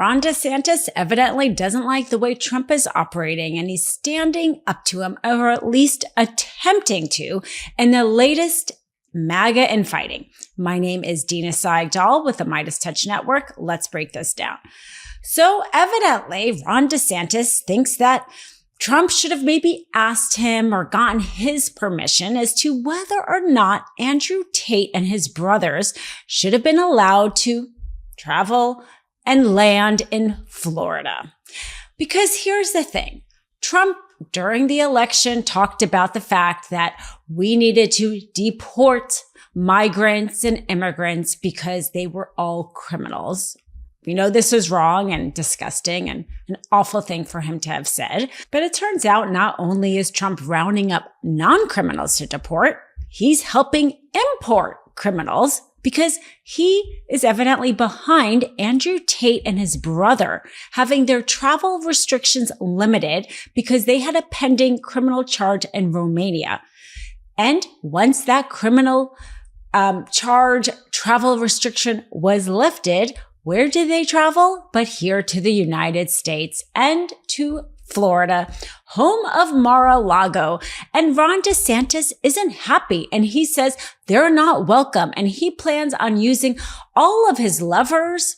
Ron DeSantis evidently doesn't like the way Trump is operating, and he's standing up to him, or at least attempting to, in the latest MAGA infighting. My name is Dina Sayegh Doll with the MeidasTouch Network. Let's break this down. So evidently, Ron DeSantis thinks that Trump should have maybe asked him or gotten his permission as to whether or not Andrew Tate and his brothers should have been allowed to travel and land in Florida. Because here's the thing. Trump, during the election, talked about the fact that we needed to deport migrants and immigrants because they were all criminals. We know this is wrong and disgusting and an awful thing for him to have said. But it turns out not only is Trump rounding up non-criminals to deport, he's helping import criminals because he is evidently behind Andrew Tate and his brother having their travel restrictions limited because they had a pending criminal charge in Romania. And once that criminal charge travel restriction was lifted, where did they travel? But here to the United States and to Florida, home of Mar-a-Lago. And Ron DeSantis isn't happy, and he says they're not welcome. And he plans on using all of his levers,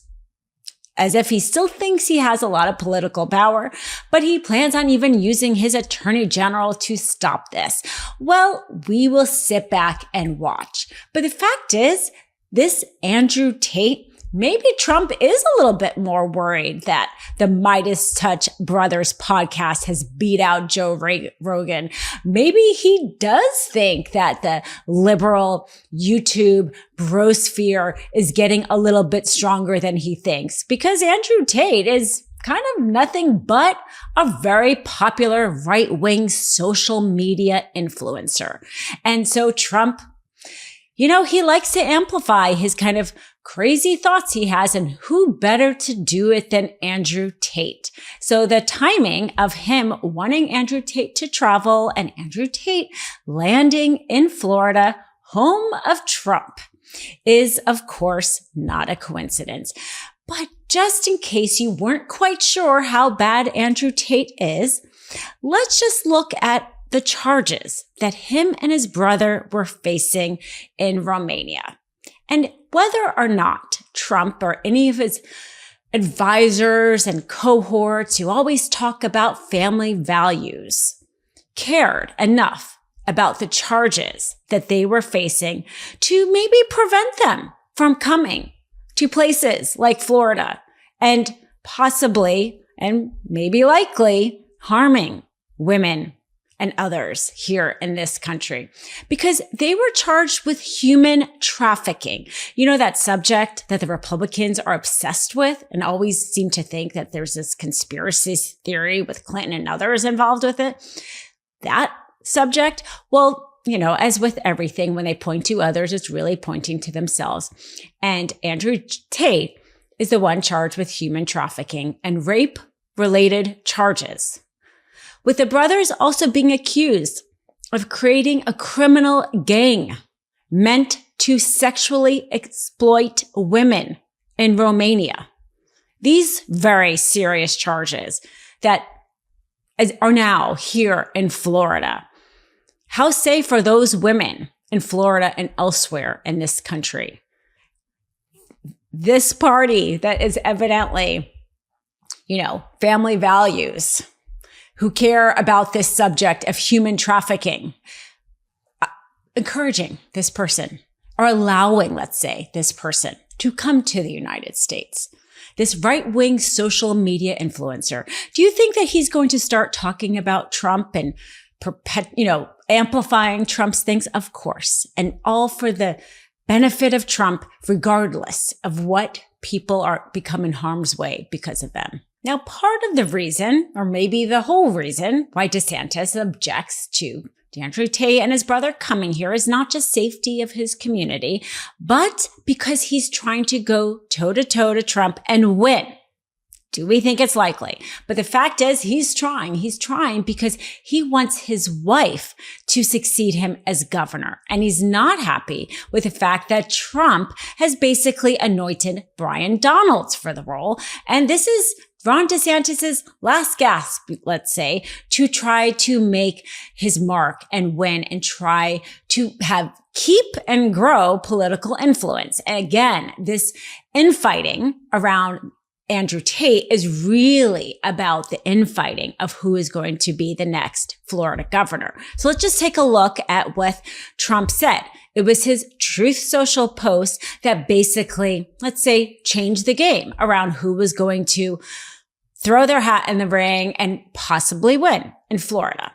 as if he still thinks he has a lot of political power, but he plans on even using his attorney general to stop this. Well, we will sit back and watch. But the fact is, this Andrew Tate, maybe Trump is a little bit more worried that the MeidasTouch Brothers podcast has beat out Joe Rogan. Maybe he does think that the liberal YouTube brosphere is getting a little bit stronger than he thinks, because Andrew Tate is kind of nothing but a very popular right-wing social media influencer. And so Trump, he likes to amplify his kind of crazy thoughts he has, and who better to do it than Andrew Tate? So the timing of him wanting Andrew Tate to travel and Andrew Tate landing in Florida, home of Trump, is of course not a coincidence. But just in case you weren't quite sure how bad Andrew Tate is, let's just look at the charges that him and his brother were facing in Romania. And whether or not Trump or any of his advisors and cohorts who always talk about family values cared enough about the charges that they were facing to maybe prevent them from coming to places like Florida and possibly and maybe likely harming women and others here in this country, because they were charged with human trafficking. You know, that subject that the Republicans are obsessed with and always seem to think that there's this conspiracy theory with Clinton and others involved with it. That subject, well, as with everything, when they point to others, it's really pointing to themselves. And Andrew Tate is the one charged with human trafficking and rape-related charges, with the brothers also being accused of creating a criminal gang meant to sexually exploit women in Romania. These very serious charges that are now here in Florida. How safe are those women in Florida and elsewhere in this country? This party that is evidently, family values, who care about this subject of human trafficking, encouraging this person or allowing, let's say, this person to come to the United States. This right-wing social media influencer. Do you think that he's going to start talking about Trump and amplifying Trump's things? Of course. And all for the benefit of Trump, regardless of what people are become in harm's way because of them. Now, part of the reason, or maybe the whole reason, why DeSantis objects to Andrew Tate and his brother coming here is not just safety of his community, but because he's trying to go toe-to-toe to Trump and win Do we think it's likely? But the fact is, he's trying. He's trying because he wants his wife to succeed him as governor. And he's not happy with the fact that Trump has basically anointed Byron Donalds for the role. And this is Ron DeSantis's last gasp, let's say, to try to make his mark and win and try to keep and grow political influence. And again, this infighting around Andrew Tate is really about the infighting of who is going to be the next Florida governor. So let's just take a look at what Trump said. It was his Truth Social post that basically, let's say, changed the game around who was going to throw their hat in the ring and possibly win in Florida.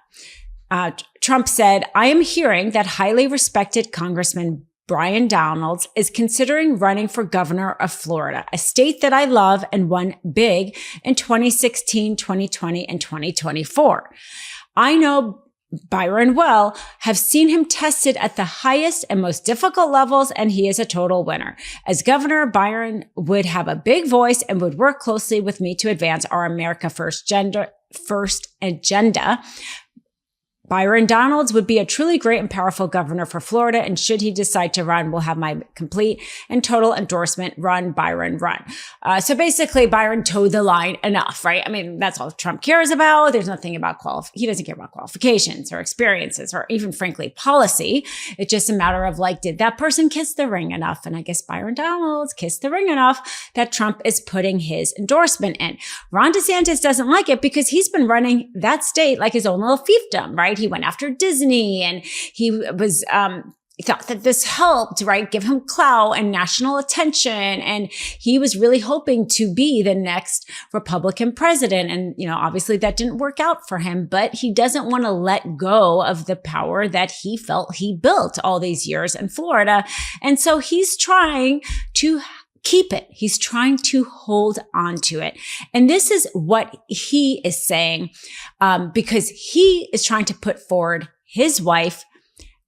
Trump said, "I am hearing that highly respected Congressman Byron Donalds is considering running for governor of Florida, a state that I love and won big in 2016, 2020, and 2024. I know Byron well, have seen him tested at the highest and most difficult levels, and he is a total winner. As governor, Byron would have a big voice and would work closely with me to advance our America First agenda. Byron Donalds would be a truly great and powerful governor for Florida, and should he decide to run, will have my complete and total endorsement. Run, Byron, run." So basically, Byron towed the line enough, right? I mean, that's all Trump cares about. There's nothing about he doesn't care about qualifications or experiences or even, frankly, policy. It's just a matter of did that person kiss the ring enough? And I guess Byron Donalds kissed the ring enough that Trump is putting his endorsement in. Ron DeSantis doesn't like it because he's been running that state like his own little fiefdom, right? He went after Disney and he was, he thought that this helped, right? Give him clout and national attention. And he was really hoping to be the next Republican president. And, obviously that didn't work out for him, but he doesn't want to let go of the power that he felt he built all these years in Florida. And so he's trying to keep it. He's trying to hold on to it. And this is what he is saying, because he is trying to put forward his wife,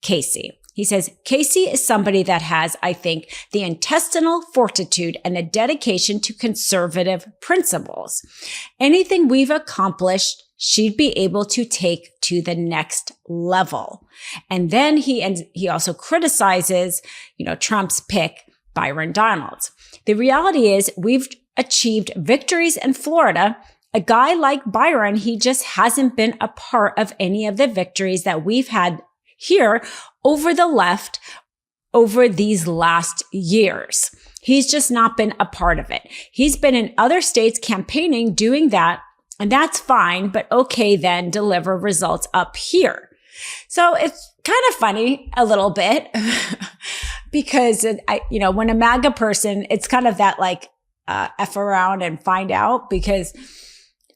Casey. He says, "Casey is somebody that has, I think, the intestinal fortitude and the dedication to conservative principles. Anything we've accomplished, she'd be able to take to the next level." And then he also criticizes, Trump's pick, Byron Donalds. "The reality is we've achieved victories in Florida. A guy like Byron, he just hasn't been a part of any of the victories that we've had here over the left over these last years. He's just not been a part of it. He's been in other states campaigning, doing that, and that's fine, but okay, then deliver results up here." So it's kind of funny a little bit because, when a MAGA person, it's kind of that F around and find out, because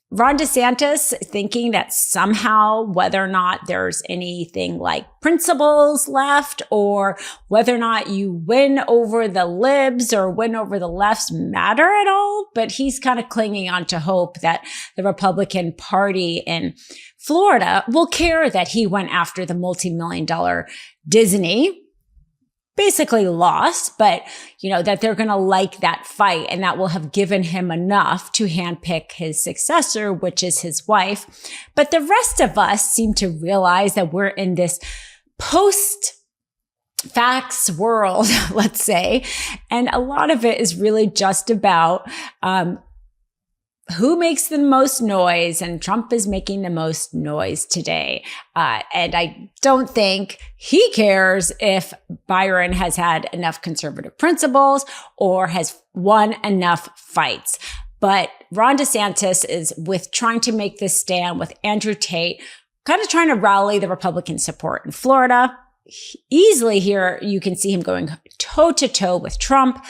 Ron DeSantis thinking that somehow whether or not there's anything like principles left or whether or not you win over the libs or win over the lefts matter at all. But he's kind of clinging on to hope that the Republican Party in Florida will care that he went after the multi-million-dollar Disney, basically lost, but that they're going to like that fight, and that will have given him enough to handpick his successor, which is his wife. But the rest of us seem to realize that we're in this post-facts world, let's say, and a lot of it is really just about who makes the most noise, and Trump is making the most noise today. And I don't think he cares if Byron has had enough conservative principles or has won enough fights. But Ron DeSantis is trying to make this stand with Andrew Tate, kind of trying to rally the Republican support in Florida. Easily here, you can see him going toe to toe with Trump.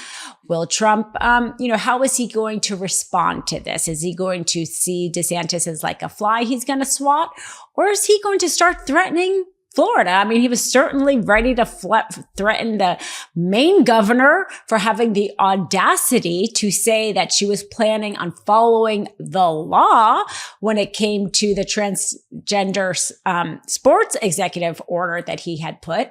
Will Trump, how is he going to respond to this? Is he going to see DeSantis as like a fly he's going to swat? Or is he going to start threatening Florida? I mean, he was certainly ready to threaten the Maine governor for having the audacity to say that she was planning on following the law when it came to the transgender sports executive order that he had put.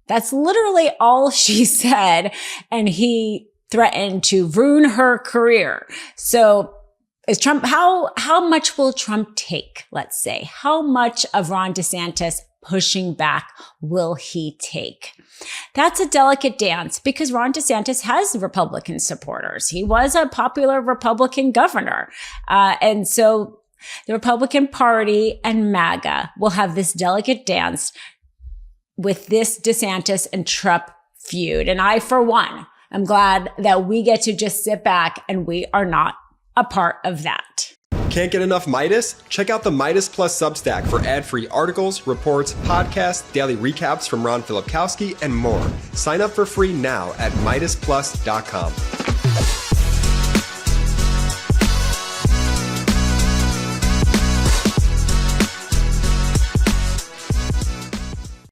That's literally all she said. And he threatened to ruin her career. So how much will Trump take? Let's say, how much of Ron DeSantis pushing back will he take? That's a delicate dance because Ron DeSantis has Republican supporters. He was a popular Republican governor. And so the Republican Party and MAGA will have this delicate dance with this DeSantis and Trump feud. And I, for one, am glad that we get to just sit back and we are not a part of that. Can't get enough Meidas? Check out the Meidas Plus Substack for ad-free articles, reports, podcasts, daily recaps from Ron Filipkowski, and more. Sign up for free now at MeidasPlus.com.